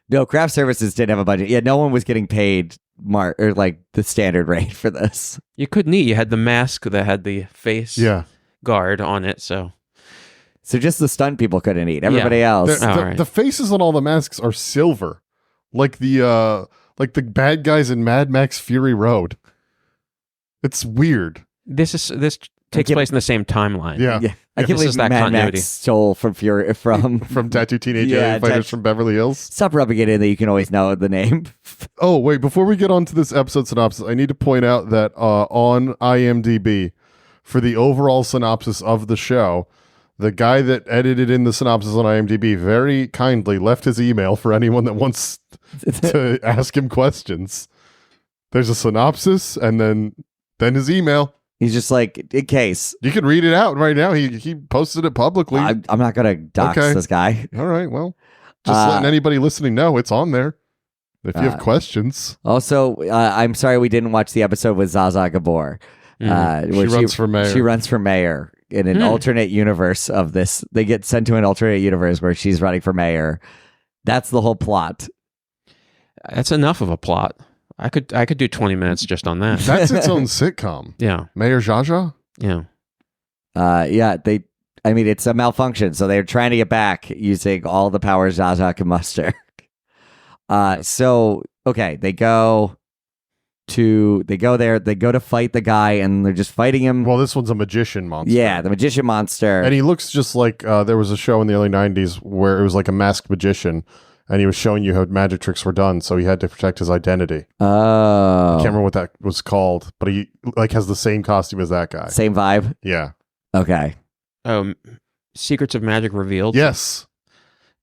No, craft services didn't have a budget. Yeah, no one was getting paid or like the standard rate for this. You couldn't eat. You had the mask that had the face Yeah. guard on it, so So just the stunt people couldn't eat. Everybody else. The, All the- right. the faces on all the masks are silver, like the bad guys in Mad Max Fury Road. It's weird. this takes can't- place in the same timeline. Yeah. Yeah. I This can't believe is that Mad continuity. Max stole from From Tattoo Teenage Yeah, Alien Fighters from Beverly Hills. Stop rubbing it in that you can always know the name. Oh, wait, before we get on to this episode synopsis, I need to point out that on IMDb, for the overall synopsis of the show, the guy that edited in the synopsis on IMDb very kindly left his email for anyone that wants to ask him questions. There's a synopsis and then his email. He's just like, in case. You can read it out right now. He posted it publicly. I'm not going to dox Okay. this guy. All right, well, just letting anybody listening know it's on there. If you have questions. Also, I'm sorry we didn't watch the episode with Zaza Gabor. Mm-hmm. Where She runs for mayor. She runs for mayor in an alternate universe of this. They get sent to an alternate universe where she's running for mayor. That's the whole plot. That's enough of a plot. I could do 20 minutes just on that. That's its own sitcom. Yeah. Mayor Jaja? Yeah. Yeah, it's a malfunction, so they're trying to get back using all the powers Zaza can muster. They go there, they go to fight the guy, and they're just fighting him. Well, this one's a magician monster. Yeah, the magician monster. And he looks just like there was a show in the early 90s where it was like a masked magician, and he was showing you how magic tricks were done, so he had to protect his identity. Oh. I can't remember what that was called, but he like has the same costume as that guy. Same vibe? Yeah. Okay. Secrets of Magic revealed. Yes.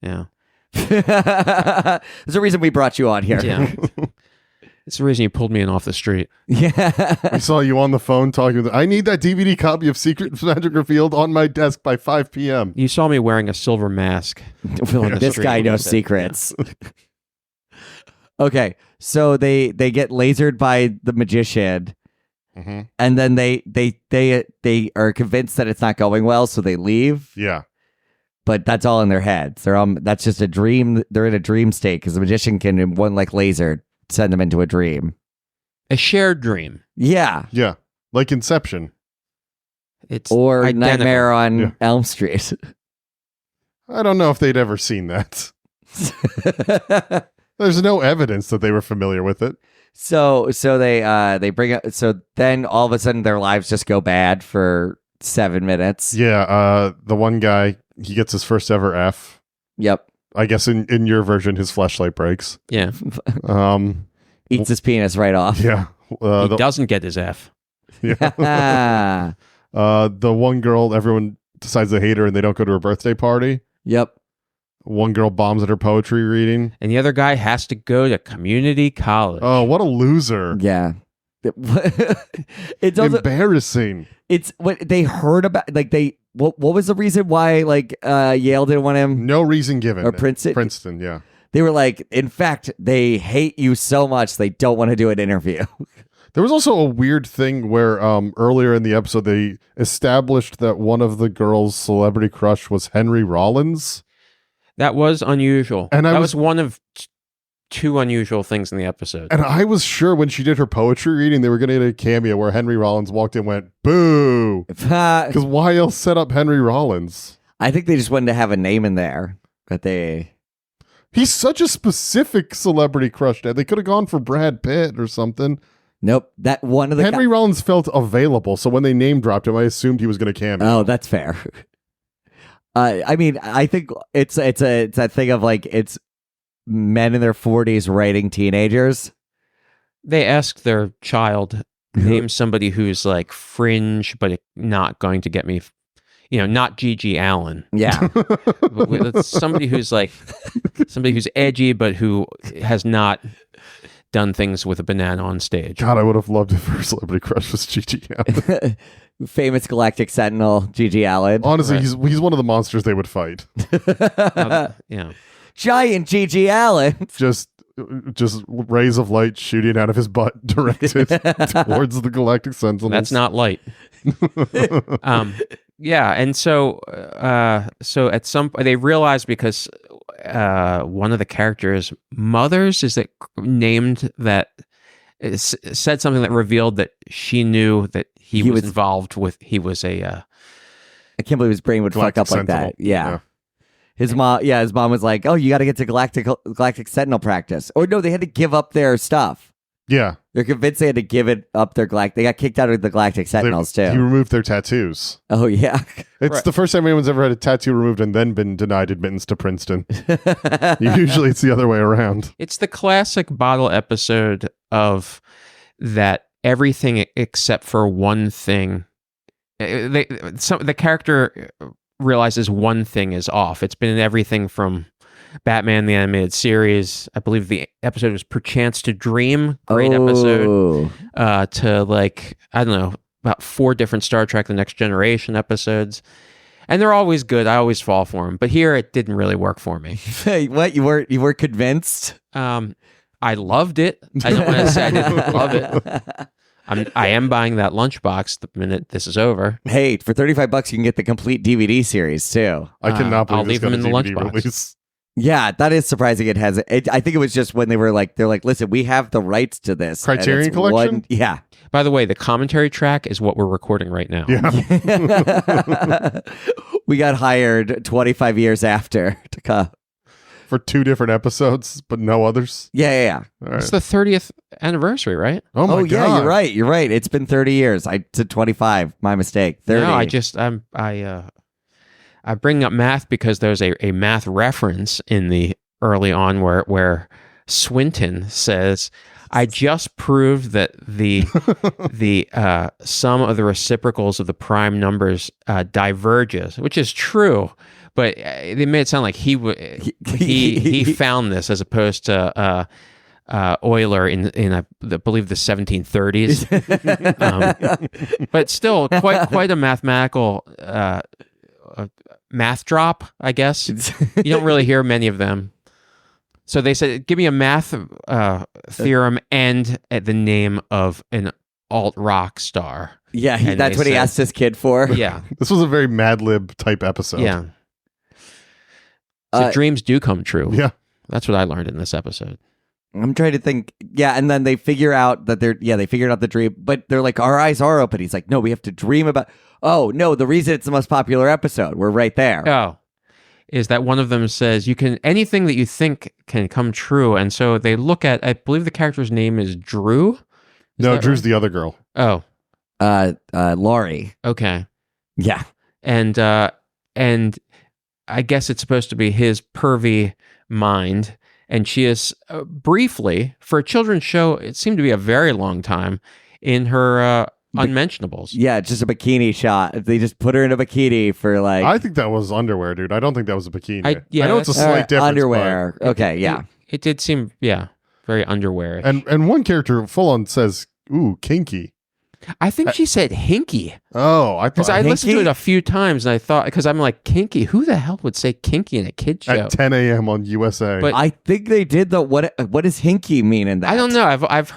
Yeah. There's a reason we brought you on here. Yeah. It's the reason you pulled me in off the street. Yeah. I saw you on the phone talking with I need that DVD copy of Secrets of Magic Revealed on my desk by 5 p.m. You saw me wearing a silver mask. This guy knows secrets. Okay, so they get lasered by the magician, and then they are convinced that it's not going well, so they leave. Yeah. But that's all in their heads. That's just a dream. They're in a dream state because the magician can, in one like laser, send them into a dream. A shared dream. Yeah. Yeah. Like Inception. It's Or identical. Nightmare on Elm Street. I don't know if they'd ever seen that. There's no evidence that they were familiar with it. So they bring up. So then all of a sudden their lives just go bad for 7 minutes. Yeah. The one guy, he gets his first ever F. Yep. I guess in your version, his flashlight breaks. Yeah. Eats his penis right off. Yeah. He doesn't get his F. Yeah. The one girl, everyone decides to hate her and they don't go to her birthday party. Yep. One girl bombs at her poetry reading. And the other guy has to go to community college. Oh, what a loser. Yeah. It's also, embarrassing. it's what they heard about. Like what was the reason why Yale didn't want him? No reason given. Or Princeton. Princeton, yeah. They were like, in fact, they hate you so much they don't want to do an interview. There was also a weird thing where earlier in the episode they established that one of the girls' celebrity crush was Henry Rollins. That was unusual. And that was one of two unusual things in the episode. And I was sure when she did her poetry reading, they were going to get a cameo where Henry Rollins walked in and went, boo. Because why else set up Henry Rollins? I think they just wanted to have a name in there. But He's such a specific celebrity crush. They could have gone for Brad Pitt or something. Nope. That one of the Henry Rollins felt available, so when they name dropped him, I assumed he was going to cameo. Oh, that's fair. I mean, I think it's that thing of like it's men in their 40s writing teenagers. They asked their child, name somebody who's like fringe, but not going to get me, not Gigi Allen. Yeah. But somebody who's edgy, but who has not done things with a banana on stage. God, I would have loved if her celebrity crush was Gigi Allen. Famous Galactic Sentinel, Gigi Allen. Honestly, he's one of the monsters they would fight. Yeah. Giant Gigi Allen. Just rays of light shooting out of his butt directed towards the Galactic Sentinels. That's not light. Yeah, and so at some point they realized because one of the characters' mothers is that named that said something that revealed that she knew that he was involved with. He was a. I can't believe his brain would Galactic fuck up Sentinel. like that. Yeah. His mom was like, "Oh, you got to get to Galactic Sentinel practice." Or no, they had to give up their stuff. Yeah. They're convinced they had to give it up their They got kicked out of the Galactic Sentinels too. He removed their tattoos. Oh yeah. It's the first time anyone's ever had a tattoo removed and then been denied admittance to Princeton. Usually it's the other way around. It's the classic bottle episode of that everything except for one thing. The character realizes one thing is off. It's been in everything from Batman the Animated Series. I believe the episode was Perchance to Dream. Great episode. To I don't know, about 4 different Star Trek The Next Generation episodes. And they're always good. I always fall for them. But here it didn't really work for me. What? You were convinced? I loved it. I don't want to say I didn't love it. I am buying that lunchbox the minute this is over. Hey, for $35 you can get the complete DVD series too. I cannot believe I'll leave them in the DVD lunchbox. release. Yeah, that is surprising. It has. I think it was just when they're like, listen, we have the rights to this. and Criterion it's Collection? Yeah. By the way, the commentary track is what we're recording right now. Yeah. We got hired 25 years after to come. For 2 different episodes, but no others. Yeah. All right. It's the 30th anniversary, right? Oh my Yeah, God. you're right. You're right. It's been 30 years. I said 25. My mistake. 30. No, I bring up math because there's a math reference in the early on where Swinton says, "I just proved that the sum of the reciprocals of the prime numbers diverges," which is true, but they made it sound like he found this as opposed to Euler in I believe the 1730s. But still, quite a mathematical math drop, I guess. You don't really hear many of them. So they said, give me a math theorem and the name of an alt-rock star. Yeah, And that's they what he said- asked his kid for. Yeah, This was a very Mad Lib type episode. yeah. So dreams do come true. Yeah. That's what I learned in this episode. I'm trying to think. Yeah, and then they figure out that they figured out the dream, but they're like, our eyes are open. He's like, no, we have to dream about. Oh no, the reason it's the most popular episode. We're right there. Oh, is that one of them says, you can, anything that you think can come true. And so they look at, I believe the character's name is Drew. Is No, that Drew's right? the other girl. Oh, Laurie. okay. Yeah. And I guess it's supposed to be his pervy mind. And she is briefly, for a children's show, it seemed to be a very long time, in her unmentionables. Yeah, it's just a bikini shot. They just put her in a bikini for like I think that was underwear, dude. I don't think that was a bikini. I know it's a that's- slight difference. underwear. Okay, yeah. It did seem, very underwear. but- and one character full on says, "Ooh, kinky." I think she said hinky. Oh, I Because thought I listened to Hinky? it a few times and I thought, because I'm like, kinky? Who the hell would say kinky in a kid show? at 10 a.m. on USA. But- I think they did the what does hinky mean in that? I don't know. I've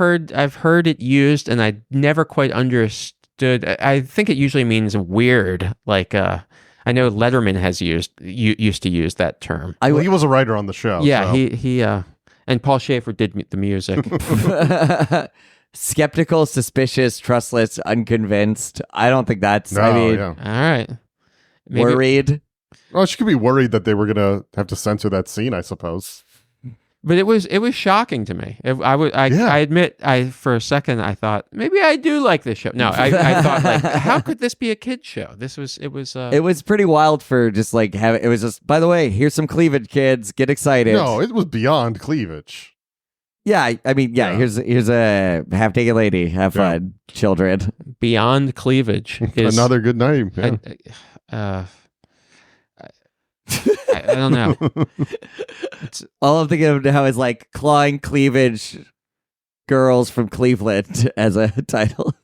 heard it used and I never quite understood. I think it usually means weird. Like I know Letterman used to use that term. Well, he was a writer on the show. Yeah, so. he and Paul Schaefer did the music. Skeptical, suspicious, trustless, unconvinced. I don't think that's. No, I mean, yeah. All right. Maybe- worried. Well, she could be worried that they were gonna have to censor that scene, I suppose. But it was shocking to me. I admit, for a second I thought maybe I do like this show. No, I thought like, how could this be a kid's show? It was pretty wild for just like having. It was just. By the way, here's some cleavage, kids. Get excited. No, it was beyond cleavage. Yeah, I mean, yeah. Yeah. Here's a half naked lady. Have Yeah. fun, children. Beyond Cleavage is Another good name. Yeah. I don't know. All I'm thinking of now is like clawing cleavage, girls from Cleveland as a title.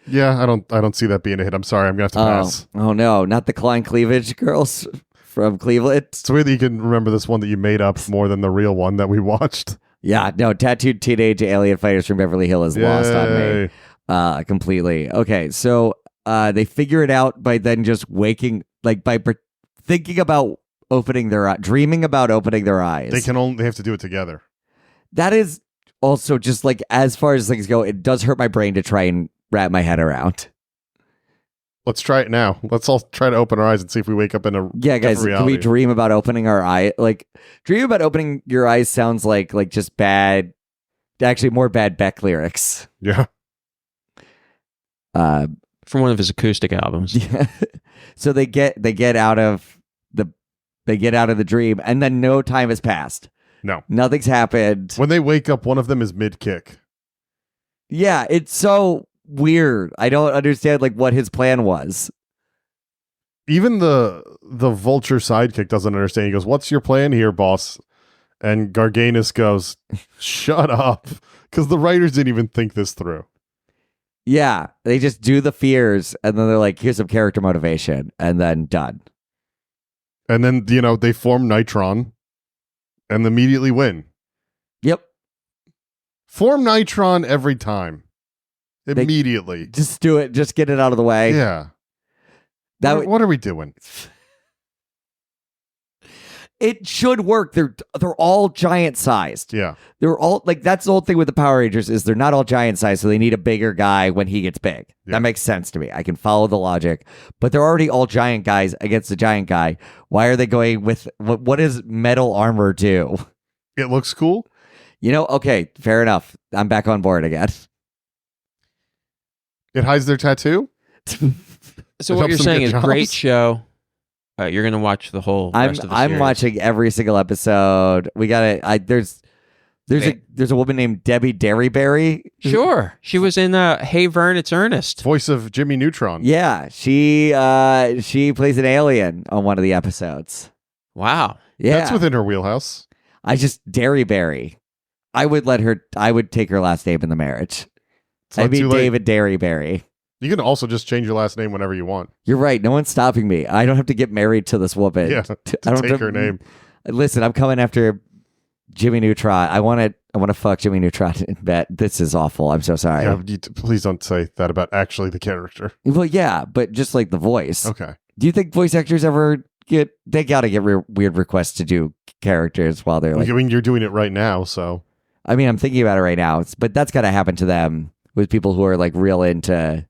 Yeah, I don't see that being a hit. I'm sorry, I'm gonna have to pass. Oh no, not the clawing cleavage girls from Cleveland. It's weird that you can remember this one that you made up more than the real one that we watched. Yeah, no, tattooed teenage alien fighters from Beverly Hills is lost on me. Yay. Completely. Okay, so they figure it out by then just waking, like by thinking about opening their dreaming about opening their eyes. They have to do it together. That is also just like, as far as things go, it does hurt my brain to try and wrap my head around. Let's try it now. Let's all try to open our eyes and see if we wake up in a Yeah, guys, different can we reality. dream about opening our eye? Like, dream about opening your eyes sounds like just bad, actually more bad Beck lyrics. Yeah. From one of his acoustic albums. Yeah. So they get out of the dream, and then no time has passed. No. Nothing's happened. When they wake up, one of them is mid kick. Yeah, it's so weird. I don't understand like what his plan was. Even the vulture sidekick doesn't understand. He goes, "What's your plan here, boss?" And Garganus goes, "Shut up," because the writers didn't even think this through. Yeah, they just do the fears, and then they're like, "Here's some character motivation," and then done. And then they form Nitron, and immediately win. Yep, Form Nitron every time, immediately. just do it. Just get it out of the way. Yeah. That What are we doing? It should work. They're all giant sized. Yeah. They're all like, that's the whole thing with the Power Rangers is they're not all giant sized, so they need a bigger guy when he gets big. Yeah. That makes sense to me. I can follow the logic. But they're already all giant guys against the giant guy. Why are they going with what does metal armor do? It looks cool. You know, okay, fair enough. I'm back on board again. It hides their tattoo. So It what helps you're them saying get is jobs. great show. You're gonna watch the whole rest of the I'm series. watching every single episode. We got it. There's a woman named Debbie Derryberry. Sure, she was in Hey Vern, It's Ernest. Voice of Jimmy Neutron. Yeah, she plays an alien on one of the episodes. Wow. Yeah, That's within her wheelhouse. Derryberry. I would take her last name in the marriage. It's not I'd be too late. David Derryberry. You can also just change your last name whenever you want. You're right. No one's stopping me. I don't have to get married to this woman. Yeah, I to don't take have her name. Listen, I'm coming after Jimmy Neutron. I want to fuck Jimmy Neutron in bed. This is awful. I'm so sorry. Yeah, please don't say that about actually the character. Well, yeah, but just like the voice. Okay. Do you think voice actors ever they got to get weird requests to do characters while they're like, I mean, you're doing it right now, so. I mean, I'm thinking about it right now, but that's got to happen to them with people who are like real into.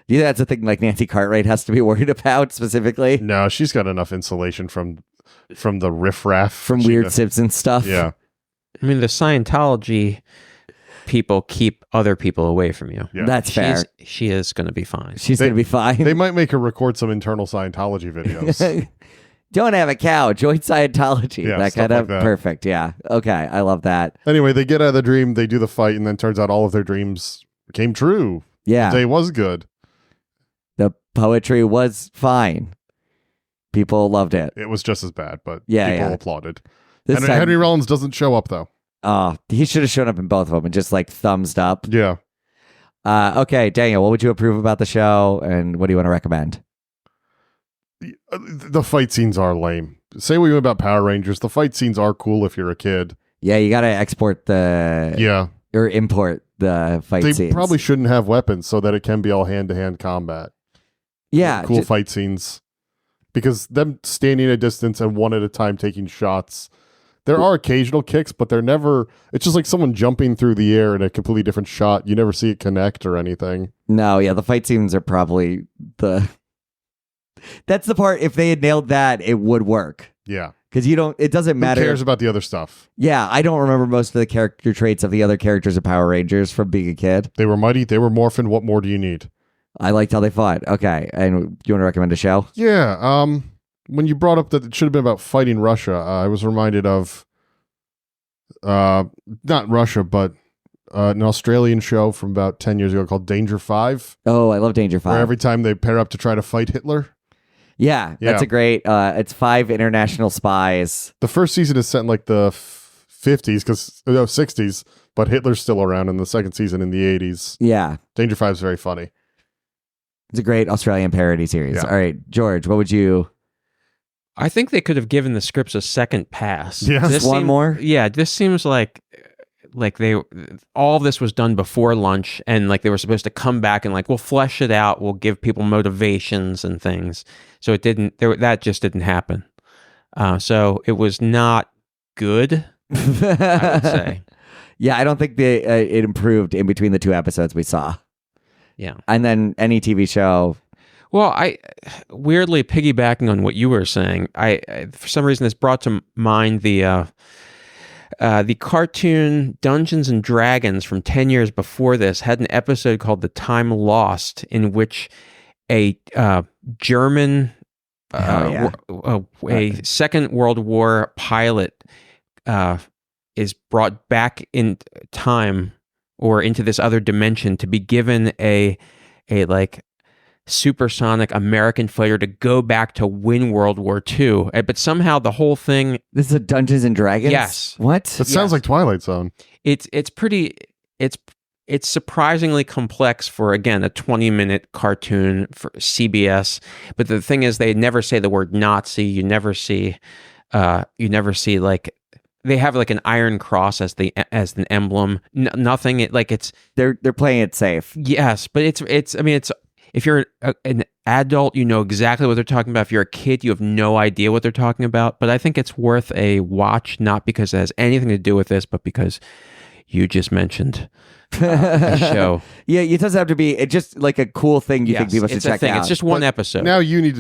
Do you think that's a thing like Nancy Cartwright has to be worried about specifically No, she's got enough insulation from the riffraff. from She Weird does- Simpsons stuff? Yeah. I mean, the Scientology people keep other people away from you. Yeah. That's fair. She is going to be fine. She's They- going to be fine. They might make her record some internal Scientology videos. Don't have a cow. Join Scientology. Yeah, that stuff kind of like that. perfect. Yeah. Okay. I love that. Anyway, they get out of the dream, they do the fight, and then turns out all of their dreams came true. Yeah. The day was good. The poetry was fine. People loved it. It was just as bad, but Yeah, people yeah. applauded. This Henry, time, Henry Rollins doesn't show up, though. he should have shown up in both of them and just like thumbs up. Yeah. Okay, Daniel, what would you approve about the show, and what do you want to recommend? The fight scenes are lame. Say what you want about Power Rangers. The fight scenes are cool if you're a kid. Yeah, you got to export Yeah. or import the fight They scenes. probably shouldn't have weapons so that it can be all hand-to-hand combat. yeah, Cool fight scenes. Because them standing at a distance and one at a time taking shots, there are occasional kicks, but they're never. It's just like someone jumping through the air in a completely different shot. You never see it connect or anything. No, yeah, the fight scenes are probably the. That's the part. If they had nailed that, it would work. Yeah. Because you don't. It doesn't Who matter. cares about the other stuff? Yeah, I don't remember most of the character traits of the other characters of Power Rangers from being a kid. They were mighty. They were morphin. What more do you need? I liked how they fought. Okay, and you want to recommend a show? Yeah. When you brought up that it should have been about fighting Russia, I was reminded of, not Russia, but an Australian show from about 10 years ago called Danger 5, Oh, I love Danger where Five. every time they pair up to try to fight Hitler. Yeah, Yeah. that's a great. It's 5 international spies. The first season is set in like the 50s, 60s, but Hitler's still around in the second season in the 80s. Yeah, Danger 5 is very funny. it's a great Australian parody series. Yeah. All right, George, what would you? I think they could have given the scripts a second pass. Yeah. Just one more? Yeah, this seems like they all this was done before lunch, and like they were supposed to come back and like we'll flesh it out, we'll give people motivations and things. So it didn't. That just didn't happen. So it was not good, I would say. Yeah, I don't think it improved in between the 2 episodes we saw. Yeah. And then any TV show. Well, I weirdly piggybacking on what you were saying. I for some reason this brought to mind the cartoon Dungeons and Dragons from 10 years before this had an episode called "The Time Lost," in which a German a Second World War pilot is brought back in time or into this other dimension to be given a like supersonic American fighter to go back to win World War II. But somehow the whole thing, This is a Dungeons and Dragons. Yes. What? That sounds like Twilight Zone. it's surprisingly complex for, again, a 20-minute cartoon for CBS. But the thing is, they never say the word Nazi. You never see like they have like an Iron Cross as an emblem. Nothing. They're They're playing it safe. yes, but if you're an adult, you know exactly what they're talking about. If you're a kid, you have no idea what they're talking about. But I think it's worth a watch, not because it has anything to do with this, but because you just mentioned the show. Yeah, it doesn't have to be. It's just like a cool thing you think people should it's check a thing. out. It's just one But episode. Now you need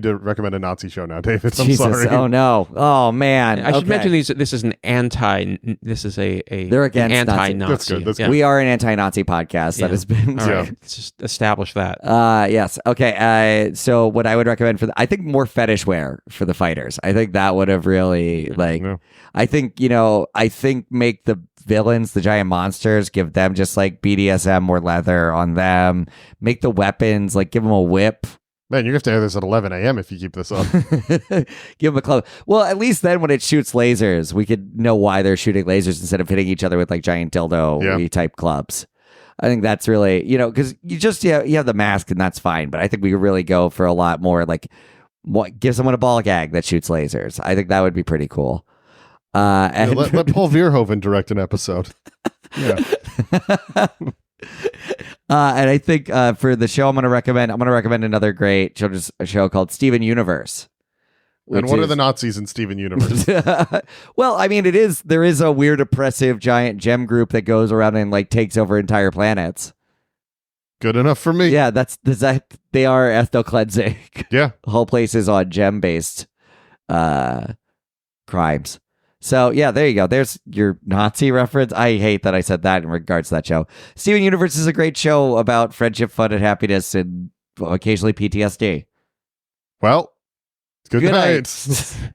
to recommend a Nazi show now, David. I'm Jesus. sorry. Oh no. Oh man. I should Okay. mention this is an anti. This is a They're against Nazi. anti-Nazi. That's good, that's Yeah. We are an anti-Nazi podcast that Yeah. has been. All right. Yeah. Let's just establish that. Yes. Okay. So what I would recommend I think more fetish wear for the fighters. I think that would have really Yeah. I think make the villains, the giant monsters, give them just like BDSM or leather on them. Make the weapons, like give them a whip. Man, you have to air this at 11 a.m. if you keep this up. Give them a club. Well, at least then when it shoots lasers, we could know why they're shooting lasers instead of hitting each other with like giant dildo type clubs. I think that's really, because you have the mask and that's fine. But I think we could really go for a lot more like give someone a ball gag that shoots lasers. I think that would be pretty cool. And Let Paul Verhoeven direct an episode. Yeah. And I think for the show I'm going to recommend another great children's show called Steven Universe. And what are the Nazis in Steven Universe? Well, I mean, there is a weird oppressive giant gem group that goes around and like takes over entire planets. Good enough for me. Yeah, they are ethno cleansing. Yeah. The whole place is on gem based crimes. So yeah, there you go. There's your Nazi reference. I hate that I said that in regards to that show. Steven Universe is a great show about friendship, fun, and happiness, and occasionally PTSD. Well, good night. night.